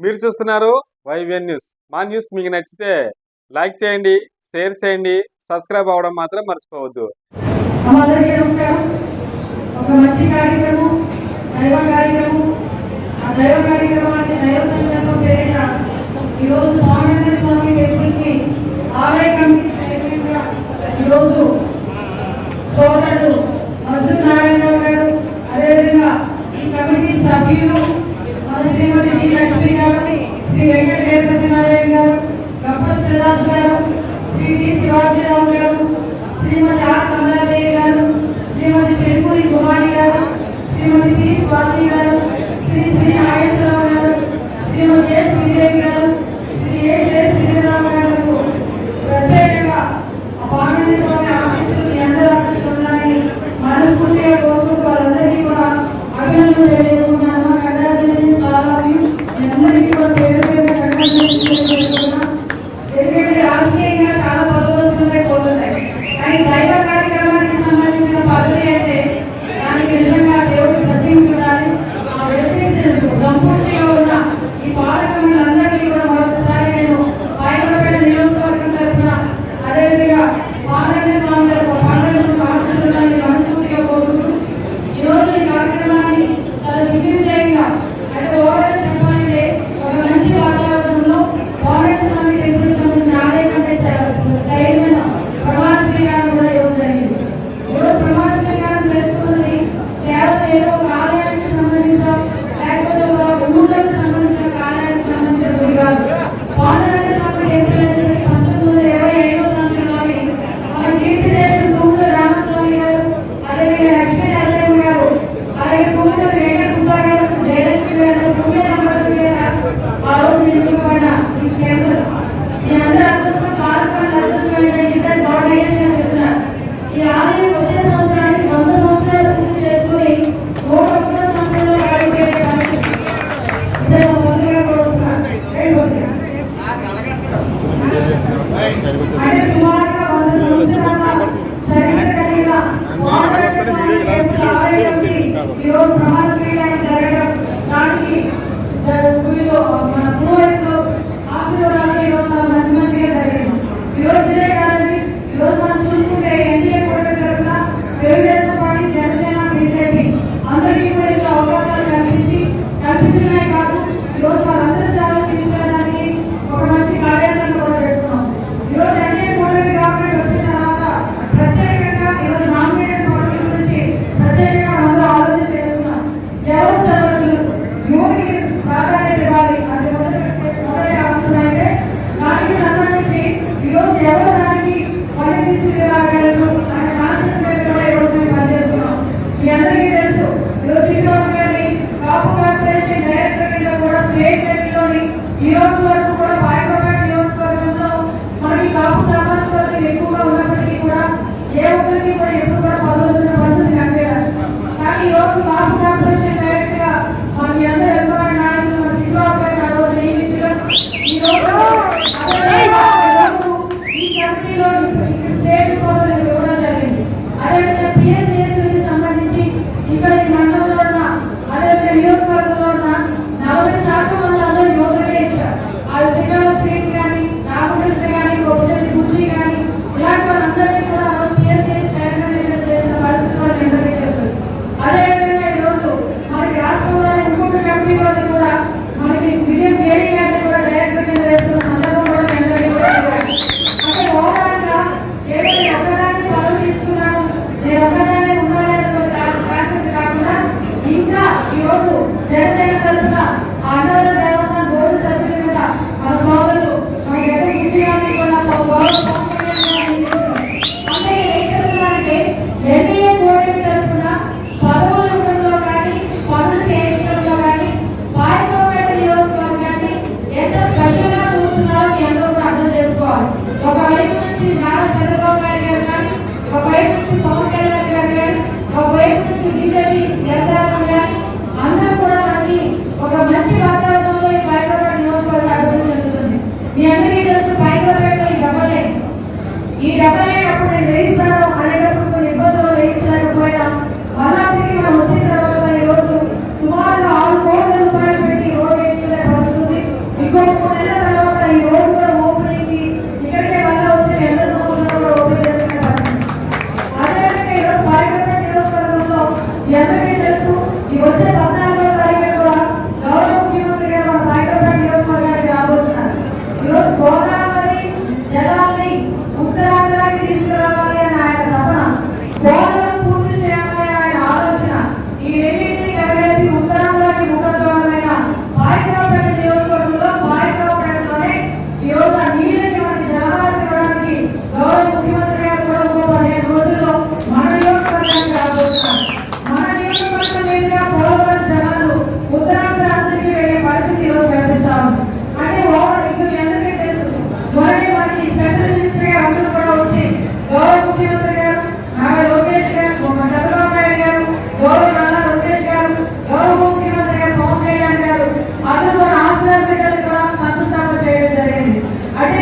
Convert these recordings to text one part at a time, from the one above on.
మీరు చూస్తున్నారు YVN news. మా న్యూస్ మీకు నచ్చితే లైక్ చేయండి, షేర్ చేయండి, సబ్స్క్రైబ్ అవ్వడం మాత్రం మర్చిపోవద్దు. అందరికీ నమస్కారం. ఒక మంచి కార్యక్రమం, దైవ కార్యక్రమం. ఆ దైవ కార్యక్రమానికి దైవ సంకల్పం పేరిట ఈరోజు పాండురంగ స్వామి టెంపుల్కి ఆలయ కమిటీ చైర్మన్గా ఈరోజు సోదరుడు మసూర్ నారాయణరావు గారు, అదేవిధంగా ఈ కమిటీ సభ్యులు మన శ్రీమతి డి లక్ష్మి గారు, శ్రీ వెంకట సత్యనారాయణ గారు, గంపల్ శ్రీదాస్ గారు, శ్రీ టి శివాజీరావు గారు, శ్రీమతి ఆర్ కమలాదేవి గారు, శ్రీమతి చెరుకూరి కుమారి గారు, శ్రీమతి పి స్వాతి గారు, శ్రీ శ్రీ నాగేశ్వరరావు గారు,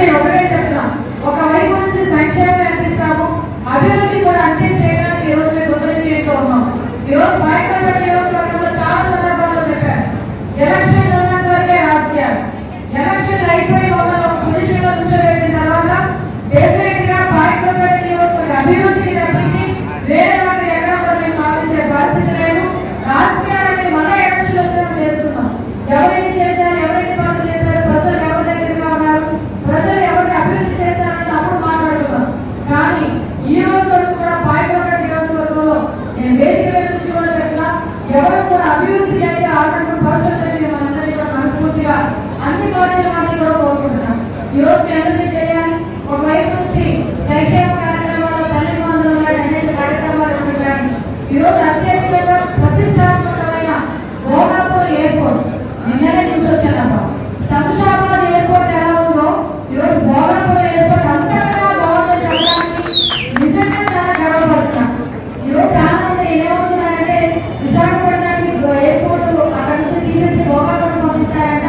నేను ఒకటే చెప్తున్నా, ఒకవైపు నుంచి సంక్షేమం అందిస్తాము, అభివృద్ధి కూడా అంటే చేయడానికి ఈ రోజు మేము ముందు చేస్తూ ఉన్నాం. ఈ రోజు బాయికపేట నియోజకవర్గంలో చాలా సందర్భాల్లో చెప్పాను, ఎలక్షన్ ఉన్నంత వరకే రాజకీయాలు, ఎలక్షన్ అయిపోయి మమ్మల్ని ఒక పొజిషన్ లో కూర్చోబెట్టిన తర్వాత డెఫినెట్ గా బాయికపేట నియోజకవర్గ అభివృద్ధిని తప్పించి వేరే వాళ్ళు ఎక్కడ కూడా మేము ఆలోచించే పరిస్థితి లేదు. రాజకీయాలని మన ఎలక్షన్ వచ్చినప్పుడు చేస్తున్నాం. ఎవరైనా చేశారు, ఎవరైనా పనులు చేశారు, ప్రజలు ఎవరి దగ్గరగా ఉన్నారు, ప్రజలు ఎవరిని అభివృద్ధి చేశారని అప్పుడు మాట్లాడుతున్నాం. కానీ ఈ రోజు వరకు కూడా బాయికపేట నియోజకవర్గంలో నేను వేదిక నుంచి కూడా చెప్పినా ఎవరు కూడా అభివృద్ధి అయితే ఆటంకం పరచొద్దని మనందరినీ కూడా మనస్ఫూర్తిగా అన్ని పార్టీల వారిని కూడా కోరుకుంటున్నాం. ఈ రోజు మీ అందరికీ తెలియాలి, ఒకవైపు నుంచి సంక్షేమ కార్యక్రమాలు, తల్లి వందలు అనేక కార్యక్రమాలు ఉంటాయి. ఈ రోజు అత్యధికంగా ప్రతిష్టాత్మకమైన భోగాపురం ఎయిర్పోర్ట్ నిన్ననే చూసి వచ్చానమ్మా. శంషాబాద్ ఎయిర్పోర్ట్ ఎలా ఉందో ఈ రోజు భోగాపురం ఎయిర్పోర్ట్ అంతగా బాగుందని చెప్పడానికి నిజంగా చాలా గర్వపడుతున్నాం. ఈ రోజు చాలా మంది ఏమవుతున్నారంటే విశాఖపట్నానికి ఎయిర్పోర్ట్ అక్కడ నుంచి తీసేసి భోగాపురం పంపిస్తారంట,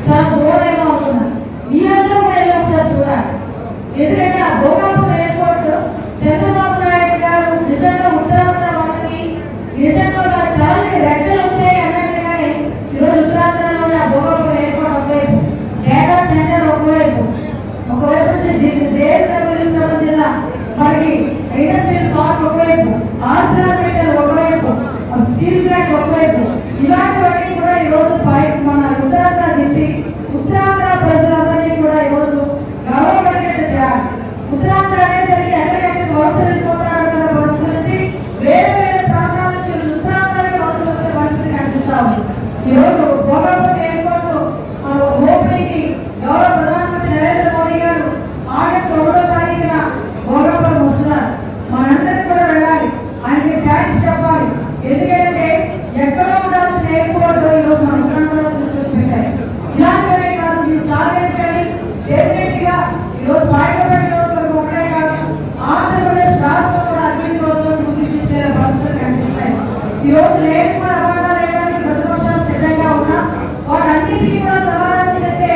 చాలా ఘోరంగా అవుతున్నారు. మీరంతా కూడా వెళ్ళి ఒకసారి చూడాలి. ఎందుకంటే ఆ భోగాపురం ఎయిర్పోర్ట్ చంద్రబాబు నాయుడు గారు నిజంగా ఉత్తరాంధ్ర వాళ్ళకి నిజంగా వాళ్ళ కళలకి రెక్కలు వచ్చాయి అన్నట్టుగానే ఈరోజు ఉత్తరాంధ్రలోని ఆ భోగాపురం ఎయిర్పోర్ట్ ఒకవైపు, డేటా సెంటర్ ఒకవైపు నుంచి జేఎస్డబ్ల్యూ సంబంధించిన మనకి ఇండస్ట్రియల్ పార్క్ ఒకవైపు, ఆర్సిఆర్బిటల్ ఒకవైపు, స్టీల్ ప్లాంట్ ఒకవైపు, ఇలాంటివన్నీ కూడా ఈ రోజు మన ఉత్తరాంధ్ర నుంచి ఉత్తరాంధ్ర ప్రజలందరినీ కూడా ఈ రోజు గర్వపడేట్టు చేయాలి. ఉత్తరాంధ్ర అనేసరికి ఎక్కడికెక్కడ వలస వెళ్ళిపోతారన్న పరిస్థితి నుంచి వేరే వేరే ప్రాంతాల నుంచి ఉత్తరాంధ్రకి వలస వచ్చే పరిస్థితి కనిపిస్తా ఉంది. ఈ రోజు భోగాపురం ఎయిర్పోర్ట్ ఓపెనింగ్ గౌరవ ప్రధానమంత్రి నరేంద్ర మోడీ గారు ఆగస్టు 1వ తారీఖున భోగాపురం వస్తున్నారు. మనందరం కూడా వెళ్ళాలి, ఆయనకి థ్యాంక్స్ చెప్పాలి. ఎందుకంటే ఎక్కడో ఉండాల్సిన ఎయిర్పోర్ట్ ఈ రోజు మన ఉత్తరాంధ్రలో తీసుకొచ్చి పెట్టారు. ఇలాంటివే కాదు, మీరు సహకరించండి. డెఫినెట్ గా ఈ రోజు బాయికపేట నియోజకవర్గం ఒకటే కాదు, ఆంధ్రప్రదేశ్ రాష్ట్రం కూడా అభివృద్ధి రోజులను ముందుకు తీసుకెళ్లే పరిస్థితులు కనిపిస్తాయి. ఈ రోజు లేకుండా అవార్డాలు వేయడానికి ప్రతిపక్షాలు సిద్ధంగా ఉన్నా వాటన్నిటికీ కూడా సమాధానం చెప్పే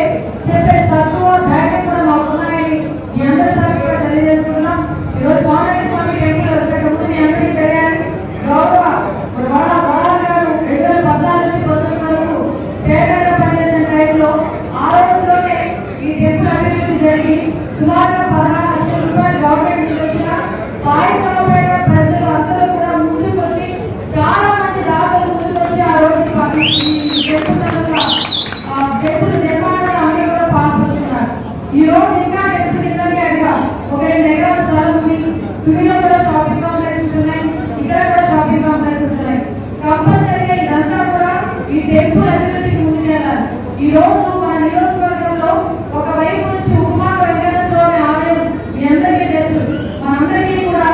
సత్తువ ధైర్యం కూడా మాకు ఉన్నాయని మీ అందరి సాక్షిగా తెలియజేస్తున్నాం. ఈ రోజు కోమరెడ్డి స్వామి టెంపుల్ ముందు మీ అందరికీ తెలియాలి, గౌరవ వాడా గారు 2014 నుంచి 19 వరకు చైర్మన్ గా పనిచేసిన టైంలో ఆ రోజులోనే ఈ టెంపుల్ అభివృద్ధి జరిగి సుమారుగా 16 లక్షల రూపాయలు గవర్నమెంట్ నుంచి వచ్చిన బాయికపేట ప్రజలు అందరూ కూడా ముందుకు వచ్చి చాలా మంది దాతలు ముందుకు వచ్చి ఆ రోజు టెంపుల్ నిర్మాణంలో అన్ని కూడా పాల్పంచుకున్నారు. ఈ రోజు ఇంకా టెంపుల్ ఇద్దరికి అడిగా ఒక 2 ఎకరాల స్థలం ఉంది, తునిలో కూడా షాపింగ్ కాంప్లెక్సెస్ ఉన్నాయి, ఇక్కడ కూడా షాపింగ్ కాంప్లెక్సెస్ ఉన్నాయి. కంపల్సరీగా ఇదంతా కూడా ఈ టెంపుల్ అభివృద్ధికి ముందుకెళ్ళాలి. ఈ రోజు మన నియోజకవర్గంలో ఒకవైపు నుంచి ఉమాక వెంకట స్వామి ఆలయం మీ అందరికీ తెలుసు. మనందరికీ కూడా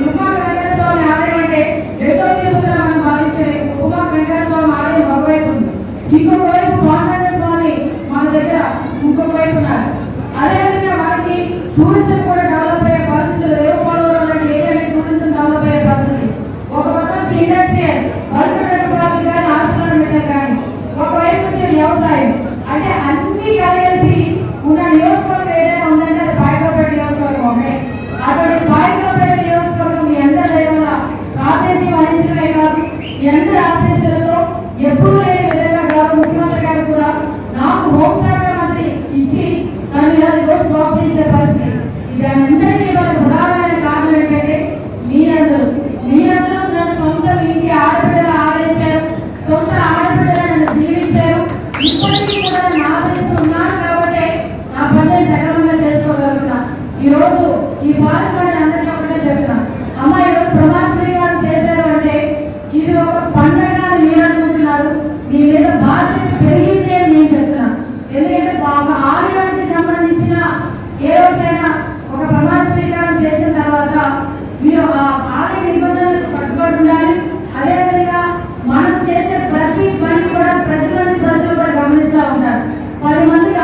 ఉమాక వెంకట స్వామి ఆలయం అంటే రెండో తిరుపతిగా మనం భావించే ఉమాక వెంకట స్వామి ఆలయం ఒకవైపు ఉంది, ఇంకొక వైపు పాండవ స్వామి మన దగ్గర ఇంకొక వైపు ఉన్నారు. అదేవిధంగా మనకి టూరిజం కూడా డెవలప్ అయ్యే పరిస్థితులు లేవు. పోలవరం ఏరియాని టూరిజం డెవలప్ అయ్యే పరిస్థితి. ఒక పక్క నుంచి ఇండస్ట్రియల్ పార్క్ కానీ ఆర్సిఆర్బిటల్ కానీ, ఒకవైపు నుంచి వ్యవసాయం, అంటే అన్ని కలిపి ఉన్న నియోజకవర్గం ఏదైనా ఉందంటే అది బాయికపేట నియోజకవర్గం ఒకటే. అటువంటి బాయికపేట నియోజకవర్గం మీ అందరి దైవంల ప్రాతినిధ్యం వహించడమే కాదు, మీ అందరి ఆశీస్సులతో ఎప్పుడూ లేని విధంగా గౌరవ ముఖ్యమంత్రి గారు కూడా నాకు హోంశాఖ మంత్రి ఇచ్చి నన్ను ఇలా రోజు ప్రోత్సహించే పరిస్థితి. ఇవన్నింటినీ వాళ్ళకి ప్రధానమైన కారణం ఏంటంటే మీరందరూ నన్ను సొంత ఇంటి ఆడపిల్లలు ఆదరించారు, సొంత ఆడపిల్లలు నన్ను దీవించారు. ఇప్పటికీ కూడా నా ఆదరిస్తూ ఉన్నాను కాబట్టి నా పనులను సక్రమంగా చేసుకోగలుగుతున్నా. ఈ రోజు ఈ పాలకులను అందరినీ ఒకటే చెప్తున్నా, అమ్మ ఈరోజు ప్రమాణ స్వీకారం చేశారు అంటే ఇది ఒక పండగ మీరు అనుకుంటున్నారు, మీ మీద బాధ్యత పెరిగింది అని నేను చెప్తున్నా. ఎందుకంటే ఆలయానికి సంబంధించిన ఏ రోజైనా ఒక ప్రమాణ స్వీకారం చేసిన తర్వాత మీరు ఆ ఆలయ నిబంధనలకు కట్టుబడి ఉండాలి. అదేవిధంగా మనం చేసే ప్రతి పని కూడా ప్రతి మంది ప్రజలు కూడా గమనిస్తూ ఉంటారు. 10 మందికి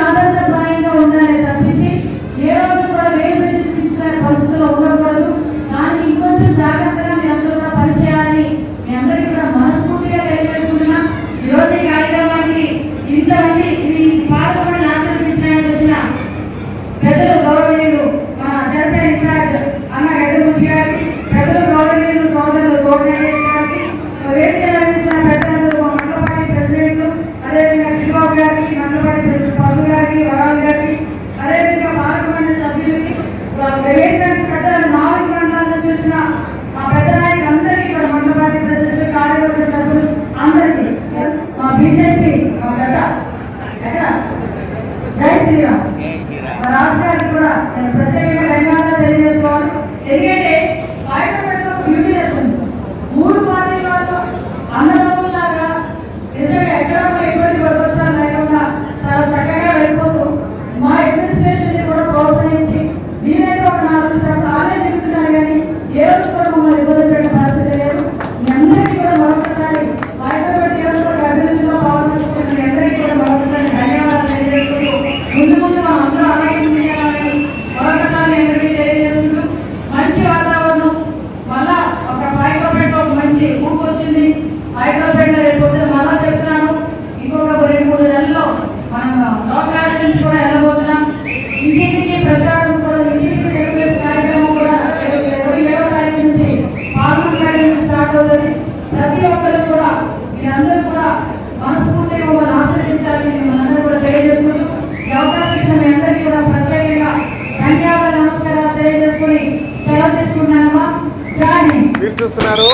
ఎక్కడ జై శ్రీరామ్. మా రాజు గారికి కూడా నేను ప్రత్యేకంగా ధన్యవాదాలు తెలియజేసుకోవాలి. ఎందుకంటే పార్లమెంట్లో బ్యూటీనెస్ ఉంది. 3 పార్టీల వాళ్ళు అన్నదమ్ములాగా నిజంగా ఎక్కడ ఎటువంటి ప్రదర్శన లేకుండా చాలా చక్కగా వెళ్ళిపోతూ మా అడ్మినిస్ట్రేషన్ కూడా ప్రోత్సహించి మీరైతే ఒక 4 శాతం ఆలయం దిగుతున్నారు కానీ ఏ రోజు కూడా మమ్మల్ని ఇబ్బంది పెట్టే పరిస్థితి లేదు. మీ అందరికీ కూడా మరొకసారి పార్లమెంట్ నియోజకవర్గ అభివృద్ధిలో పాల్గొంటున్న మీ అందరికీ కూడా మరొకసారి ధన్యవాదాలు తెలియజేసుకుంటూ ముందు మనం అందరూ అలాగే ముందుకెళ్ళాలని మరొకసారి అందరికీ తెలియజేసుకుంటూ మంచి వాతావరణం మళ్ళా ఒక పాయికోపేటలో ఒక మంచి ఊపు వచ్చింది. పాయికోపేటలో రేపు పొద్దున మళ్ళా చెప్తున్నాను, ఇంకొక 2-3 నెలల్లో మనం లోకల్ ఎలక్షన్స్ కూడా వెళ్ళబోతున్నాం. ఇంటింటికి ప్రచారం కూడా, ఇంటింటికి తెలుగుదేశం కార్యక్రమం కూడా 27వ తారీఖు నుంచి పార్లమెంట్ నుంచి స్టార్ట్ అవుతుంది. ప్రతి ఒక్కరు కూడా మీరందరూ కూడా మనస్ఫూర్తిగా మమ్మల్ని ఆశ్రయించాలని మనందరూ కూడా తెలియజేసుకుంటూ ఈ అవకాశం ఇచ్చిన మీ అందరికీ కూడా ప్రత్యేకంగా ధన్యవాదాలు, నమస్కారాలు తెలియజేసుకుని సెలవు తీసుకుంటున్నానమ్మా. జై హింద్. మీరు చూస్తున్నారు